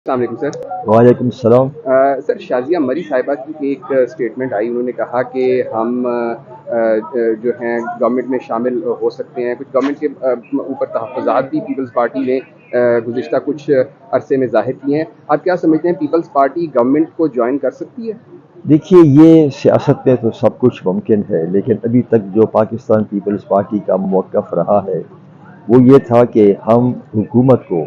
السلام علیکم سر۔ وعلیکم السلام۔ سر شازیہ مری صاحبہ کی ایک اسٹیٹمنٹ آئی، انہوں نے کہا کہ ہم جو ہیں گورنمنٹ میں شامل ہو سکتے ہیں، کچھ گورنمنٹ کے اوپر تحفظات بھی پیپلز پارٹی نے گزشتہ کچھ عرصے میں ظاہر کیے ہیں۔ آپ کیا سمجھتے ہیں پیپلز پارٹی گورنمنٹ کو جوائن کر سکتی ہے؟ دیکھیے، یہ سیاست میں تو سب کچھ ممکن ہے، لیکن ابھی تک جو پاکستان پیپلز پارٹی کا موقف رہا ہے وہ یہ تھا کہ ہم حکومت کو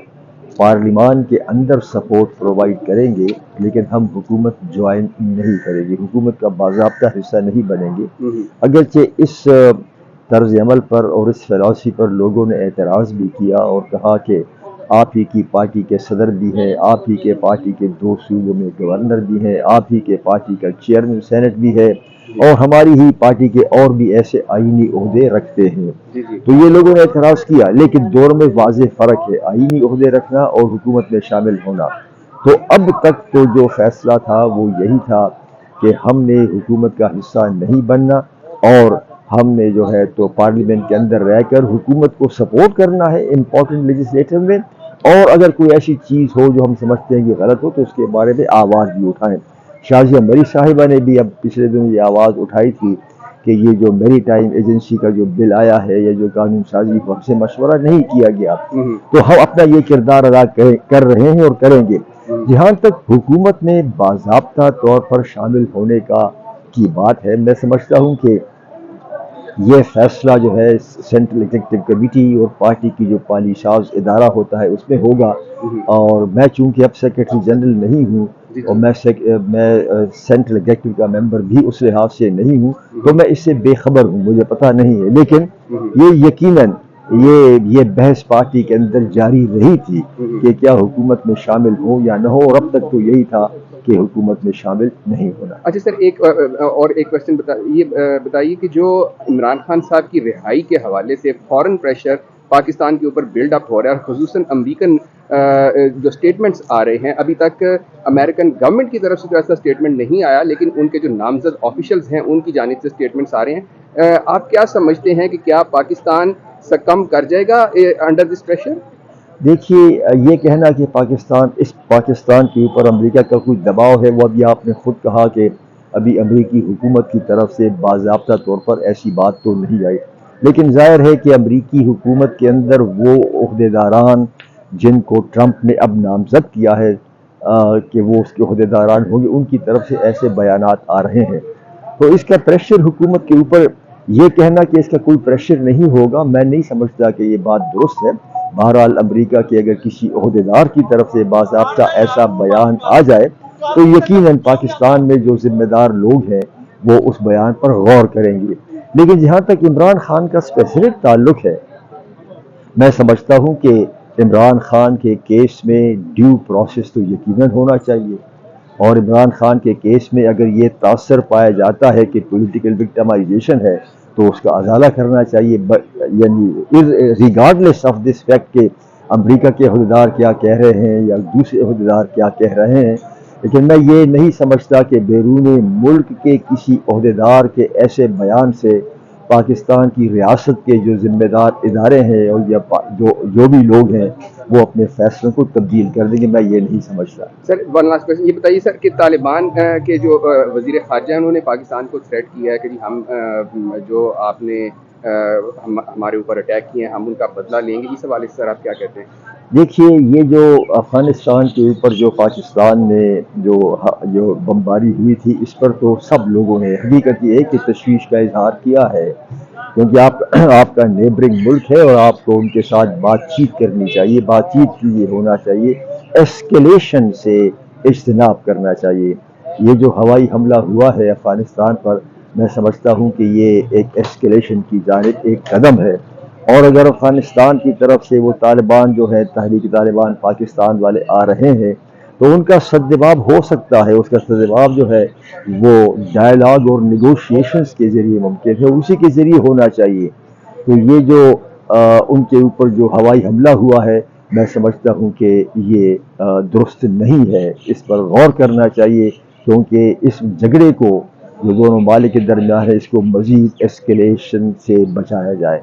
پارلیمان کے اندر سپورٹ پرووائڈ کریں گے، لیکن ہم حکومت جوائن نہیں کریں گے، حکومت کا باضابطہ حصہ نہیں بنیں گے۔ اگرچہ اس طرز عمل پر اور اس فلسفے پر لوگوں نے اعتراض بھی کیا اور کہا کہ آپ ہی کی پارٹی کے صدر بھی ہیں، آپ ہی کے پارٹی کے 2 صوبوں میں گورنر بھی ہیں، آپ ہی کے پارٹی کا چیئرمین سینٹ بھی ہے، اور ہماری ہی پارٹی کے اور بھی ایسے آئینی عہدے رکھتے ہیں۔ تو یہ لوگوں نے اعتراض کیا، لیکن دونوں میں واضح فرق ہے، آئینی عہدے رکھنا اور حکومت میں شامل ہونا۔ تو اب تک تو جو فیصلہ تھا وہ یہی تھا کہ ہم نے حکومت کا حصہ نہیں بننا، اور ہم نے جو ہے تو پارلیمنٹ کے اندر رہ کر حکومت کو سپورٹ کرنا ہے امپورٹنٹ لیجسلیٹر میں، اور اگر کوئی ایسی چیز ہو جو ہم سمجھتے ہیں کہ غلط ہو تو اس کے بارے میں آواز بھی اٹھائیں۔ شازیہ مری صاحبہ نے بھی اب پچھلے دنوں یہ آواز اٹھائی تھی کہ یہ جو میری ٹائم ایجنسی کا جو بل آیا ہے یا جو قانون سازی کو ہم سے مشورہ نہیں کیا گیا، تو ہم اپنا یہ کردار ادا کر رہے ہیں اور کریں گے۔ جہاں تک حکومت میں باضابطہ طور پر شامل ہونے کی بات ہے، میں سمجھتا ہوں کہ یہ فیصلہ جو ہے سینٹرل ایگزیکٹو کمیٹی اور پارٹی کی جو پالی ساز ادارہ ہوتا ہے اس میں ہوگا، اور میں چونکہ اب سیکرٹری جنرل نہیں ہوں اور میں سینٹرل ایگزیکٹو کا ممبر بھی اس لحاظ سے نہیں ہوں، تو میں اس سے بے خبر ہوں، مجھے پتہ نہیں ہے، لیکن یہ یقیناً یہ بحث پارٹی کے اندر جاری رہی تھی کہ کیا حکومت میں شامل ہو یا نہ ہو، اور اب تک تو یہی تھا کہ حکومت میں شامل نہیں ہونا۔ اچھا سر، ایک کویسچن یہ بتائیے کہ جو عمران خان صاحب کی رہائی کے حوالے سے فورن پریشر پاکستان کے اوپر بلڈ اپ ہو رہا ہے، اور خصوصاً امریکن جو اسٹیٹمنٹس آ رہے ہیں، ابھی تک امریکن گورنمنٹ کی طرف سے تو ایسا اسٹیٹمنٹ نہیں آیا، لیکن ان کے جو نامزد آفیشلز ہیں ان کی جانب سے اسٹیٹمنٹس آ رہے ہیں، آپ کیا سمجھتے ہیں کہ کیا پاکستان سکم کر جائے گا انڈر دس پریشر؟ دیکھیے، یہ کہنا کہ پاکستان کے اوپر امریکہ کا کوئی دباؤ ہے، وہ ابھی آپ نے خود کہا کہ ابھی امریکی حکومت کی طرف سے باضابطہ طور پر ایسی بات تو نہیں آئی، لیکن ظاہر ہے کہ امریکی حکومت کے اندر وہ عہدیداران جن کو ٹرمپ نے اب نامزد کیا ہے کہ وہ اس کے عہدیداران ہوں گے، ان کی طرف سے ایسے بیانات آ رہے ہیں، تو اس کا پریشر حکومت کے اوپر، یہ کہنا کہ اس کا کوئی پریشر نہیں ہوگا، میں نہیں سمجھتا کہ یہ بات درست ہے۔ بہرحال امریکہ کے اگر کسی عہدیدار کی طرف سے باضابطہ ایسا بیان آ جائے تو یقیناً پاکستان میں جو ذمہ دار لوگ ہیں وہ اس بیان پر غور کریں گے، لیکن جہاں تک عمران خان کا اسپیسیفک تعلق ہے، میں سمجھتا ہوں کہ عمران خان کے کیس میں ڈیو پروسیس تو یقیناً ہونا چاہیے، اور عمران خان کے کیس میں اگر یہ تاثر پایا جاتا ہے کہ پولیٹیکل وکٹمائزیشن ہے تو اس کا ازالہ کرنا چاہیے، یعنی ریگارڈلیس آف دس فیکٹ کہ امریکہ کے عہدیدار کیا کہہ رہے ہیں یا دوسرے عہدیدار کیا کہہ رہے ہیں، لیکن میں یہ نہیں سمجھتا کہ بیرون ملک کے کسی عہدیدار کے ایسے بیان سے پاکستان کی ریاست کے جو ذمہ دار ادارے ہیں اور جو بھی لوگ ہیں وہ اپنے فیصلوں کو تبدیل کر دیں گے، میں یہ نہیں سمجھتا۔ سر ون لاسٹ کویسچن، یہ بتائیے سر کہ طالبان کے جو وزیر خارجہ ہیں انہوں نے پاکستان کو تھریٹ کیا ہے کہ ہم جو آپ نے ہمارے اوپر اٹیک کیے ہیں ہم ان کا بدلہ لیں گے، اس حوالے سے سر آپ کیا کہتے ہیں؟ دیکھیے، یہ جو افغانستان کے اوپر جو پاکستان میں جو بمباری ہوئی تھی، اس پر تو سب لوگوں نے حقیقت یہ ہے کہ تشویش کا اظہار کیا ہے، کیونکہ آپ کا نیبرنگ ملک ہے اور آپ کو ان کے ساتھ بات چیت کرنی چاہیے، بات چیت کے لیے ہونا چاہیے، ایسکیلیشن سے اجتناب کرنا چاہیے۔ یہ جو ہوائی حملہ ہوا ہے افغانستان پر، میں سمجھتا ہوں کہ یہ ایک ایسکیلیشن کی جانب ایک قدم ہے، اور اگر افغانستان کی طرف سے وہ طالبان جو ہے تحریک طالبان پاکستان والے آ رہے ہیں تو ان کا سدجواب ہو سکتا ہے، اس کا سدجواب جو ہے وہ ڈائلاگ اور نیگوشیشنز کے ذریعے ممکن ہے، اسی کے ذریعے ہونا چاہیے۔ تو یہ جو ان کے اوپر جو ہوائی حملہ ہوا ہے، میں سمجھتا ہوں کہ یہ درست نہیں ہے، اس پر غور کرنا چاہیے، کیونکہ اس جھگڑے کو جو دونوں ممالک کے درمیان ہے اس کو مزید ایسکیلیشن سے بچایا جائے۔